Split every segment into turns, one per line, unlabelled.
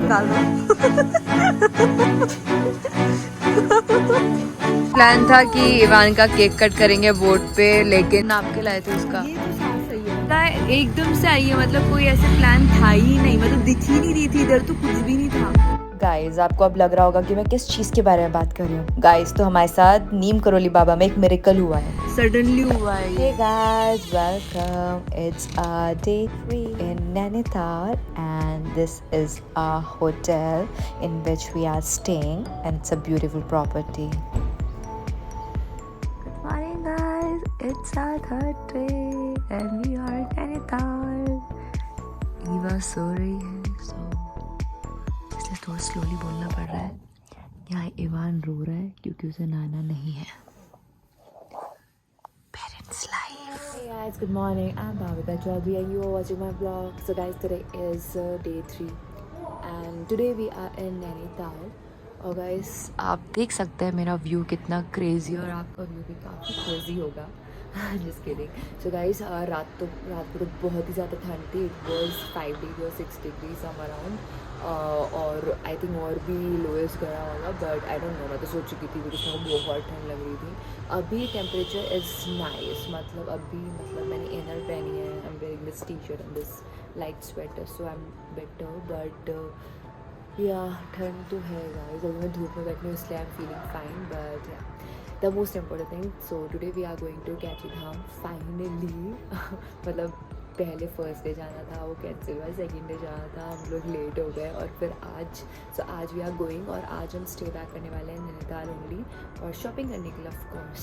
निकाल दो। प्लान था कि इवान का केक कट करेंगे बोर्ड पे, लेकिन आपके लाए थे उसका। ये तो सही है, एकदम से आई है, मतलब कोई ऐसे प्लान था ही नहीं, मतलब दिख ही नहीं रही थी इधर, तो कुछ भी नहीं था। गाइज आपको अब लग रहा होगा कि मैं किस चीज़ के बारे में बात कर रही हूँ। गाइज तो हमारे साथ नीम करोली बाबा में एक मिरेकल हुआ है, सडनली हुआ है। Hey guys, welcome. It's day 3 in Nainital and this is our hotel in which we are staying and it's a beautiful property. Good morning guys, it's our third day and we are in Nainital. Eva सो रही है, so इसलिए थोड़ा slowly बोलना पड़ रहा है। यहाँ Ivan रो रहा है क्योंकि उसे नाना नहीं है। Parents life. Hey guys, good morning. I'm Bhavika Chaudhary and you are watching my vlog. So guys, today is day 3 and today we are in Nainital. और गाइस आप देख सकते हैं मेरा व्यू कितना क्रेजी और आपका व्यू भी काफ़ी क्रेजी होगा। Just kidding. सो गाइस रात को तो बहुत ही ज़्यादा ठंड थी। इट वाज 5 डिग्री और 6 डिग्री सम अराउंड और आई थिंक और भी लोएस्ट गया होगा, बट आई डोंट नो। मैं तो सोच चुकी थी बिकॉज मुझे बहुत ठंड लग रही थी। अभी टेम्परेचर इज़ नाइस, मतलब मैंने इनर पहनी है। I am wearing this T shirt and this light sweater, so I am better, but या ठंड तो है गाइस। अभी मैं धूप में बैठी हूँ इसलिए I am feeling fine, but yeah the most important thing, so today we are going to Kainchi Dham finally. मतलब पहले फर्स्ट डे जाना था वो कैंसिल हुआ, सेकेंड डे जाना था, हम लोग लेट हो गए और फिर आज वी आर गोइंग और आज हम स्टे बैक करने वाले हैं नैनीताल ओनली और शॉपिंग करने के लिए ऑफ कोर्स,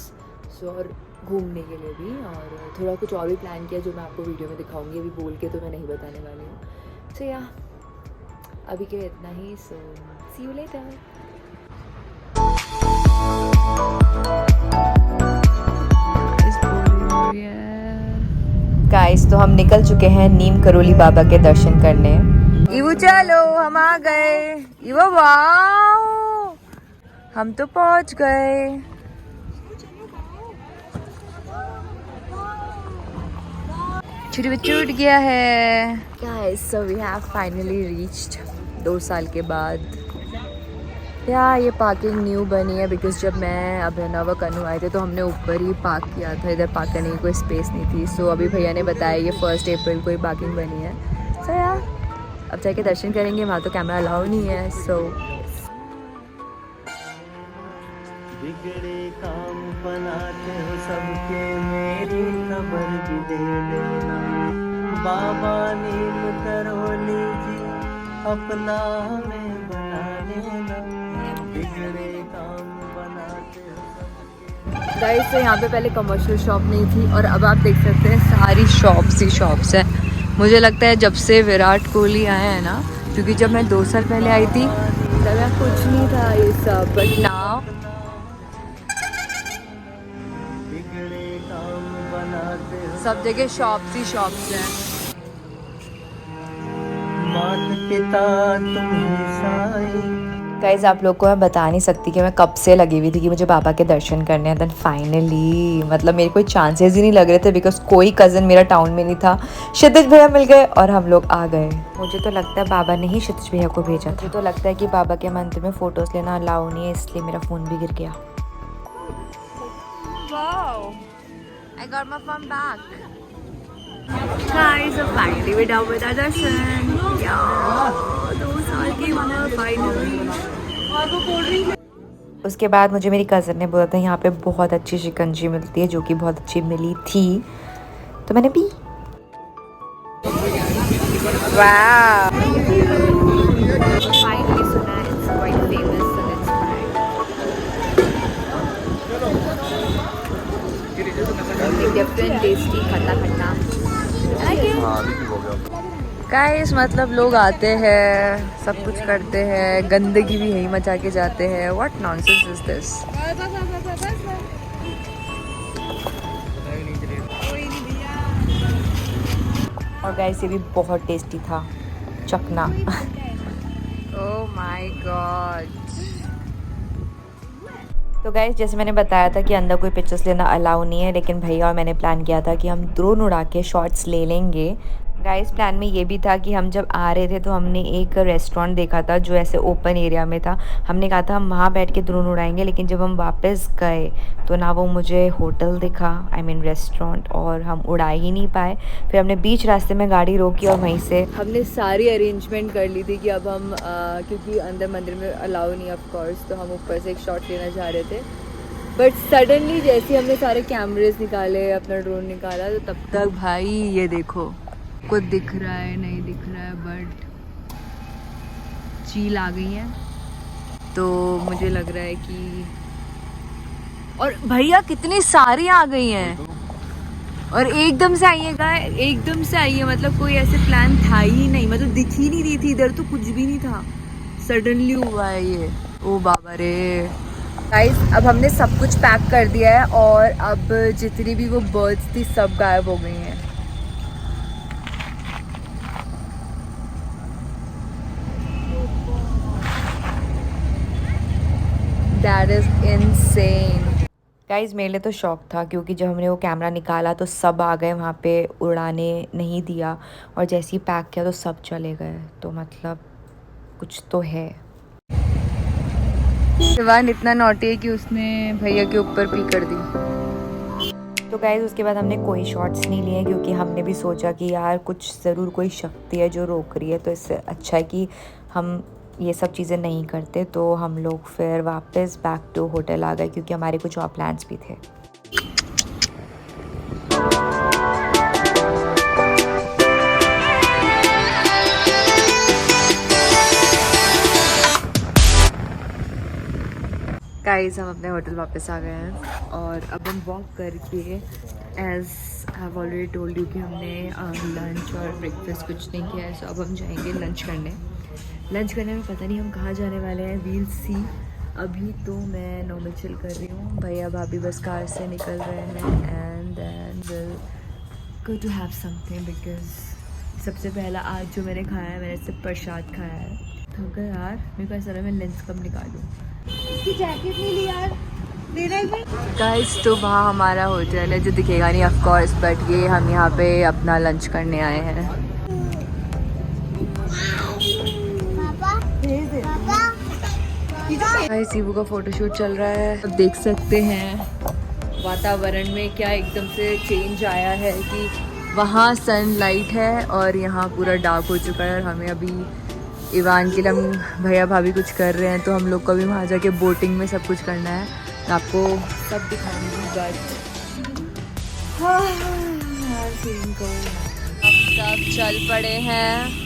सो और घूमने के लिए भी, और थोड़ा कुछ और भी प्लान किया जो मैं आपको वीडियो में दिखाऊंगी। अभी बोल के तो मैं नहीं बताने वाली हूँ। सो या अभी के लिए इतना ही, सो सी यू लेटर। गाइस तो हम निकल चुके हैं नीम करोली बाबा के दर्शन करने। इवू चलो हम आ गए। इवो वाओ हम तो पहुंच गए। छूट गया है। Guys so we have finally reached 2 साल के बाद। या ये पार्किंग न्यू बनी है बिकॉज जब मैं अभिनव और कन्नू आए थे तो हमने ऊपर ही पार्क किया था, इधर पार्क करने की कोई स्पेस नहीं थी। सो अभी भैया ने बताया ये 1 अप्रैल को ही पार्किंग बनी है। सो या अब जाके दर्शन करेंगे, वहाँ तो कैमरा अलाउ नहीं है। सो
बिगड़े काम बनाते हो सबके, मेरी खबर भी दे देना। बाबा नीम करोली जी अपना हमें बना लेना। बिगड़े काम बनाते हो सबके।
गाइस तो यहाँ पे पहले कमर्शियल शॉप नहीं थी और अब आप देख सकते हैं सारी शॉप्स ही शॉप्स हैं। मुझे लगता है जब से विराट कोहली आए हैं ना, क्योंकि जब मैं 2 साल पहले आई थी तब यहाँ कुछ नहीं था ये सब, बट नाउ सब जगह शॉप्स ही शॉप्स हैं।
माता पिता तुम्हें साई।
गाइस आप लोग को मैं बता नहीं सकती कि मैं कब से लगी हुई थी कि मुझे बाबा के दर्शन करने हैं। देन फाइनली मतलब मेरे कोई चांसेस ही नहीं लग रहे थे बिकॉज कोई कज़न मेरा टाउन में नहीं था। क्षितिज भैया मिल गए और हम लोग आ गए। मुझे तो लगता है बाबा ने ही क्षितिज भैया को भेजा था। मुझे तो लगता है कि बाबा के मंदिर में फ़ोटोज़ लेना अलाउ नहीं है, इसलिए मेरा फ़ोन भी गिर गया। Wow, I got my phone back. Guys, finally we're done with our darshan. Yeah, 2 साल की उम्र finally. उसके बाद मुझे मेरी कज़न ने बोला था यहाँ पे बहुत अच्छी शिकंजी मिलती है, जो कि बहुत अच्छी मिली थी, तो मैंने पी। वाह, फाइनली सुना है it's quite famous, so let's try. Different tasty खट्टा खट्टा। गाइस मतलब लोग आते हैं, सब कुछ करते हैं, गंदगी भी यही मचा के जाते हैं। What nonsense is this. और गाइस ये भी बहुत टेस्टी था, चखना। Oh my God. तो गाइस जैसे मैंने बताया था कि अंदर कोई पिक्चर्स लेना अलाउ नहीं है, लेकिन भैया और मैंने प्लान किया था कि हम ड्रोन उड़ा के शॉट्स ले लेंगे। गाइस प्लान में ये भी था कि हम जब आ रहे थे तो हमने एक रेस्टोरेंट देखा था जो ऐसे ओपन एरिया में था। हमने कहा था हम वहाँ बैठ के ड्रोन उड़ाएंगे, लेकिन जब हम वापस गए तो ना वो मुझे होटल दिखा, आई मीन रेस्टोरेंट, और हम उड़ा ही नहीं पाए। फिर हमने बीच रास्ते में गाड़ी रोकी और वहीं से हमने सारी अरेंजमेंट कर ली थी कि अब हम क्योंकि अंदर मंदिर में अलाउ नहीं ऑफ कोर्स, तो हम ऊपर से एक शॉट लेना चाह रहे थे। बट सडनली जैसे हमने सारे कैमरेज निकाले, अपना ड्रोन निकाला, तो तब तक भाई ये देखो कुछ दिख रहा है नहीं दिख रहा है, बट चील आ गई है। तो मुझे लग रहा है कि, और भैया कितनी सारी आ गई हैं और एकदम से आई है गाय, एकदम से आई है। मतलब कोई ऐसे प्लान था ही नहीं, मतलब दिख ही नहीं रही थी, इधर तो कुछ भी नहीं था, सडनली हुआ है ये। ओ बाबा रे गाइस, अब हमने सब कुछ पैक कर दिया है और अब जितनी भी वो बर्ड्स थी सब गायब हो गई हैं। That is insane. गाइज मेरे लिए तो शौक था क्योंकि जब हमने वो कैमरा निकाला तो सब आ गए वहाँ पे, उड़ाने नहीं दिया, और जैसे ही पैक किया तो सब चले गए। तो मतलब कुछ तो है। शिवान इतना नॉटी है कि उसने भैया के ऊपर पी कर दी। तो गाइज उसके बाद हमने कोई शॉट्स नहीं लिए क्योंकि हमने भी सोचा कि यार कुछ ज़रूर कोई शक्ति है जो रोक रही है, तो इससे अच्छा है कि हम ये सब चीज़ें नहीं करते। तो हम लोग फिर वापस बैक टू होटल आ गए क्योंकि हमारे कुछ और प्लान्स भी थे। गाइस हम अपने होटल वापस आ गए हैं और अब हम वॉक करके, as I have already told you कि हमने लंच और ब्रेकफास्ट कुछ नहीं किया है, सो अब हम जाएंगे लंच करने। लंच करने में पता नहीं हम कहाँ जाने वाले हैं, वील सी। अभी तो मैं नॉर्मल चिल कर रही हूँ, भैया भाभी बस कार से निकल रहे हैं and then will go to have something, because सबसे पहला आज जो मैंने खाया है, मैंने सिर्फ प्रसाद खाया है। थक गया यार, मेरे को ऐसा लगा मैं लेंस कब निकालूँ। इसकी जैकेट नहीं ली यार, गाइस तो वहाँ हमारा होटल है जो दिखेगा नहीं ऑफ कोर्स, बट ये हम यहाँ पे अपना लंच करने आए हैं। गाइस सीबू का फोटोशूट चल रहा है, अब देख सकते हैं वातावरण में क्या एकदम से चेंज आया है कि वहाँ सनलाइट है और यहाँ पूरा डार्क हो चुका है। और हमें अभी इवान के लिए हम भैया भाभी कुछ कर रहे हैं, तो हम लोग को भी वहाँ जाके बोटिंग में सब कुछ करना है, आपको सब दिखाऊंगी। बट हम सब चल पड़े हैं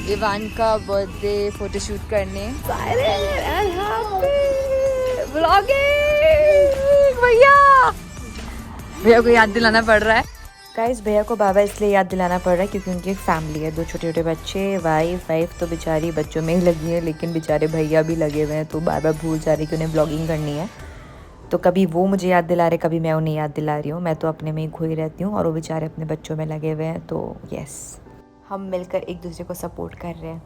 इवान का बर्थडे फोटोशूट करने। भैया को याद दिलाना पड़ रहा है। गाइस भैया को बाबा इसलिए याद दिलाना पड़ रहा है क्योंकि उनकी एक फैमिली है, 2 छोटे छोटे बच्चे, वाइफ तो बेचारी बच्चों में ही लगी है, लेकिन बेचारे भैया भी लगे हुए हैं, तो बार बार भूल जा रही कि उन्हें ब्लॉगिंग करनी है। तो कभी वो मुझे याद दिला रहे, कभी मैं उन्हें याद दिला रही हूँ। मैं तो अपने में ही खोई रहती हूँ और वो बेचारे अपने बच्चों में लगे हुए हैं। तो यस, हम मिलकर एक दूसरे को सपोर्ट कर रहे हैं।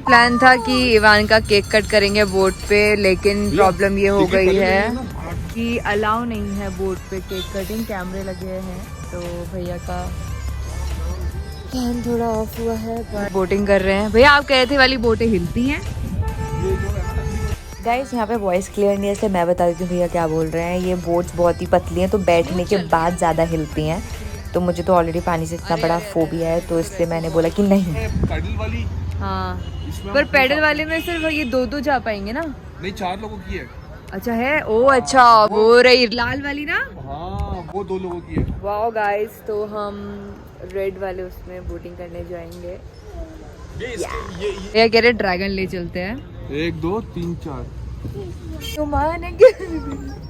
प्लान था कि इवान का केक कट करेंगे बोट पे, लेकिन प्रॉब्लम ये हो गई है कि अलाउ नहीं है बोट पे केक कटिंग, कैमरे लगे हैं, तो भैया का प्लान थोड़ा ऑफ हुआ है। पर बोटिंग कर रहे हैं। भैया आप कह रहे थे वाली बोटें हिलती हैं। गाइस यहाँ पे वॉइस क्लियर नहीं है, इसलिए मैं बता देती हूँ भैया क्या बोल रहे हैं। ये बोट्स बहुत ही पतली हैं, तो बैठने के बाद ज़्यादा हिलती हैं। तो मुझे तो ऑलरेडी पानी से इतना बड़ा फोबिया है, तो इसलिए मैंने बोला कि नहीं।
पैडल वाली,
हाँ पर पैडल वाले में सिर्फ ये 2 जा पाएंगे ना?
नहीं 4 लोगों की है।
अच्छा है, ओ अच्छा वो रही लाल वाली ना?
हाँ वो 2 लोगों की है।
वाओ गाइस, तो हम रेड वाले उसमें बोटिंग करने जाएंगे। ये कह रहे ड्रैगन ले चलते हैं।
1 2 3 4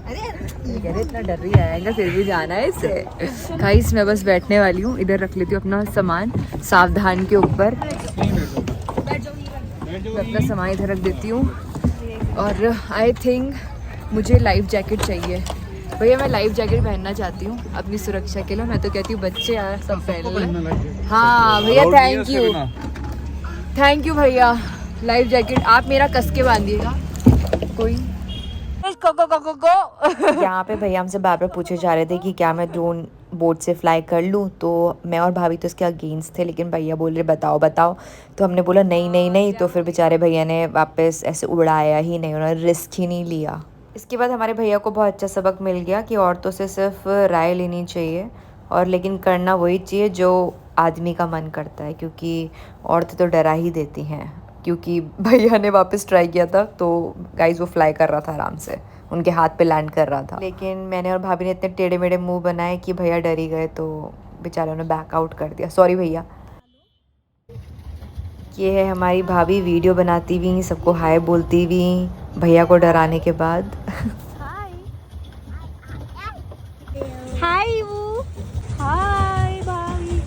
अरे इतना डर रही आएगा, फिर भी जाना है इसे। गाइस मैं बस बैठने वाली हूँ, इधर रख लेती हूँ अपना सामान सावधान के ऊपर। मैं अपना सामान इधर रख देती हूँ और आई थिंक मुझे लाइफ जैकेट चाहिए। भैया मैं लाइफ जैकेट पहनना चाहती हूँ अपनी सुरक्षा के लिए। मैं तो कहती हूँ बच्चे यार सब पहन लें। हाँ भैया थैंक यू भैया, लाइफ जैकेट आप मेरा कस के बांधिएगा। कोई यहाँ पे भैया हमसे बार बार पूछे जा रहे थे कि क्या मैं ड्रोन बोट से फ्लाई कर लूँ। तो मैं और भाभी तो इसके अगेंस्ट थे, लेकिन भैया बोल रहे बताओ बताओ, तो हमने बोला नहीं नहीं नहीं। तो फिर बेचारे भैया ने वापस ऐसे उड़ाया ही नहीं, उन्होंने रिस्क ही नहीं लिया। इसके बाद हमारे भैया को बहुत अच्छा सबक मिल गया कि औरतों से सिर्फ राय लेनी चाहिए, और लेकिन करना वही चाहिए जो आदमी का मन करता है, क्योंकि औरतें तो डरा ही देती हैं। क्योंकि भैया ने वापस ट्राई किया था तो गाइस वो फ्लाई कर रहा था आराम से, उनके हाथ पे लैंड कर रहा था, लेकिन मैंने और भाभी ने इतने टेढ़े मेढ़े मुंह बनाए कि भैया डर ही गए, तो बेचारों ने बैकआउट कर दिया। सॉरी भैया। ये है हमारी भाभी वीडियो बनाती हुई, सबको हाय बोलती हुई भैया को डराने के बाद।
हाय वो, हाय भाभी,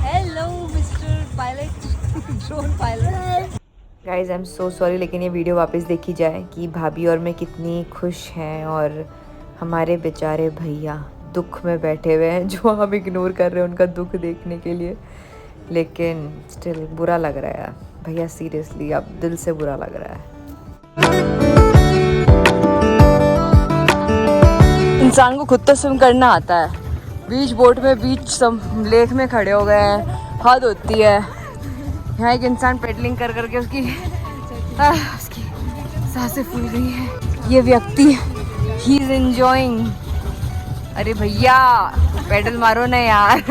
hello mister pilot, drone pilot.
Guys I am so sorry, लेकिन ये वीडियो वापस देखी जाए कि भाभी और मैं कितनी खुश हैं, और हमारे बेचारे भैया दुख में बैठे हुए हैं, जो हम इग्नोर कर रहे हैं उनका दुख देखने के लिए। लेकिन स्टिल बुरा लग रहा है भैया, सीरियसली अब दिल से बुरा लग रहा है। इंसान को खुद तो स्विम करना आता है, बीच बोट में बीच लेक में खड़े हो गए हैं, हद होती है। यहाँ एक इंसान पेडलिंग कर करके उसकी सांसें फूल गई है। ये व्यक्ति ही इज एंजॉयिंग। अरे भैया पेडल मारो ना यार।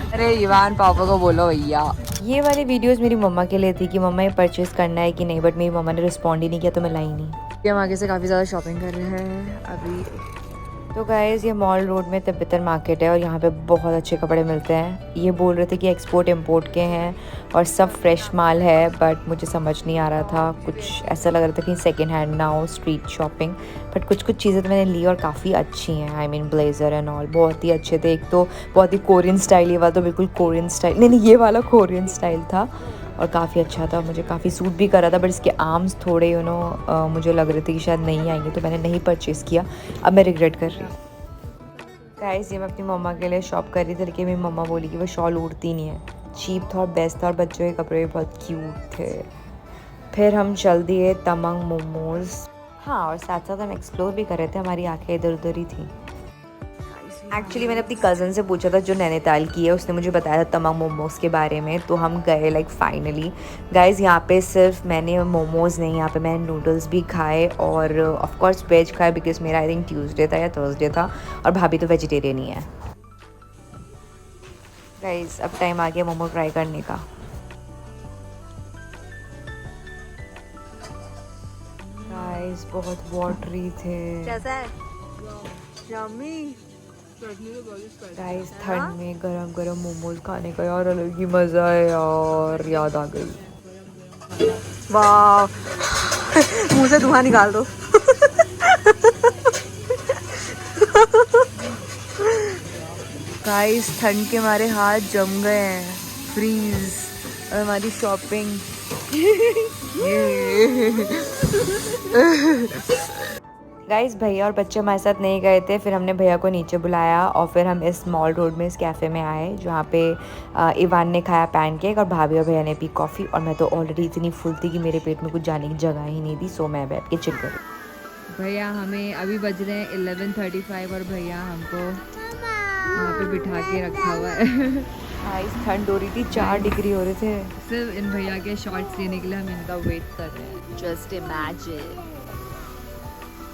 अरे इवान पापा को बोलो भैया। ये वाली वीडियोस मेरी मम्मा के लिए थी कि मम्मा ये परचेज करना है कि नहीं, बट मेरी मम्मा ने रिस्पॉन्ड ही नहीं किया, तो मैं लाई नहीं। हम आगे से काफ़ी ज़्यादा शॉपिंग कर रहे हैं अभी। तो गाइज़ ये मॉल रोड में तिब्बतन मार्केट है, और यहाँ पे बहुत अच्छे कपड़े मिलते हैं। ये बोल रहे थे कि एक्सपोर्ट इंपोर्ट के हैं और सब फ्रेश माल है, बट मुझे समझ नहीं आ रहा था। कुछ ऐसा लग रहा था कि सेकेंड हैंड ना हो, स्ट्रीट शॉपिंग। बट कुछ कुछ चीज़ें तो मैंने ली और काफ़ी अच्छी हैं। I mean blazer and all बहुत ही अच्छे थे। एक तो बहुत ही कोरियन स्टाइल, ये वाला तो बिल्कुल कोरियन स्टाइल नहीं, ये वाला कोरियन स्टाइल था और काफ़ी अच्छा था, मुझे काफ़ी सूट भी कर रहा था। बट इसके आर्म्स थोड़े मुझे लग रहे थे कि शायद नहीं आएंगे, तो मैंने नहीं परचेज़ किया। अब मैं रिग्रेट कर रही हूँ। गाइस ये मैं अपनी मम्मा के लिए शॉप कर रही थी, लेकिन मेरी मम्मा बोली कि वो शॉल उड़ती नहीं है। चीप था और बेस्ट था, और बच्चों के कपड़े भी बहुत क्यूट थे। फिर हम चल दिए तमंग मोमोज़। हाँ, और साथ साथ हम एक्सप्लोर भी कर रहे थे, हमारी आंखें इधर उधर ही थी। एक्चुअली मैंने अपनी कज़न से पूछा था जो नैनीताल की है, उसने मुझे बताया था तमंग मोमोज़ के बारे में, तो हम गए लाइक फाइनली। गाइज़ यहाँ पे सिर्फ मैंने मोमोज़ नहीं, यहाँ पे मैंने नूडल्स भी खाए, और ऑफ कोर्स वेज खाए, बिकॉज मेरा आई थिंक ट्यूसडे था या थर्सडे था, और भाभी तो वेजिटेरियन ही है। गाइज़ अब टाइम आ गया मोमो ट्राई करने का। गाइज़ बहुत वाटरी थे।
कैसा है? यम्मी।
गाइस ठंड में गरम गरम मोमोज खाने का यार अलग ही मज़ा है यार, याद आ गई।
वाह, मुंह से धुआं निकाल दो।
गाइस ठंड के मारे हाथ जम गए हैं, फ्रीज, और हमारी शॉपिंग। गाइस भैया और बच्चे हमारे साथ नहीं गए थे, फिर हमने भैया को नीचे बुलाया, और फिर हम इस मॉल रोड में इस कैफ़े में आए, जहाँ पे इवान ने खाया पैनकेक और भाभी और भैया ने पी कॉफ़ी, और मैं तो ऑलरेडी इतनी फुल थी कि मेरे पेट में कुछ जाने की जगह ही नहीं थी, सो मैं बैठ के चिल करूँ। भैया हमें अभी बज रहे हैं 11:35, और भैया हमको वहाँ पे बिठा के रखा हुआ है। गाइस ठंड हो रही थी, 4 डिग्री हो रहे थे। सिर्फ इन भैया के शॉर्ट्स लेने के लिए हम इनका वेट कर रहे हैं। Just imagine.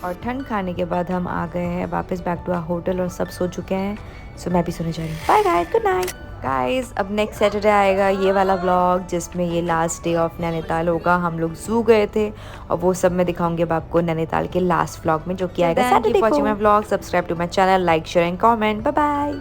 और ठंड खाने के बाद हम आ गए हैं वापस बैक टू आवर होटल, और सब सो चुके हैं, सो मैं भी सोने जा रही हूँ। Bye guys, good night. Guys अब नेक्स्ट सैटरडे आएगा ये वाला व्लॉग, जिसमें ये लास्ट डे ऑफ नैनीताल होगा। हम लोग जू गए थे, और वो सब मैं दिखाऊंगी अब आपको नैनीताल के लास्ट व्लॉग में, जो कि आएगा सैटरडे को। Watching my vlog, subscribe to my channel, like share and comment. Bye bye.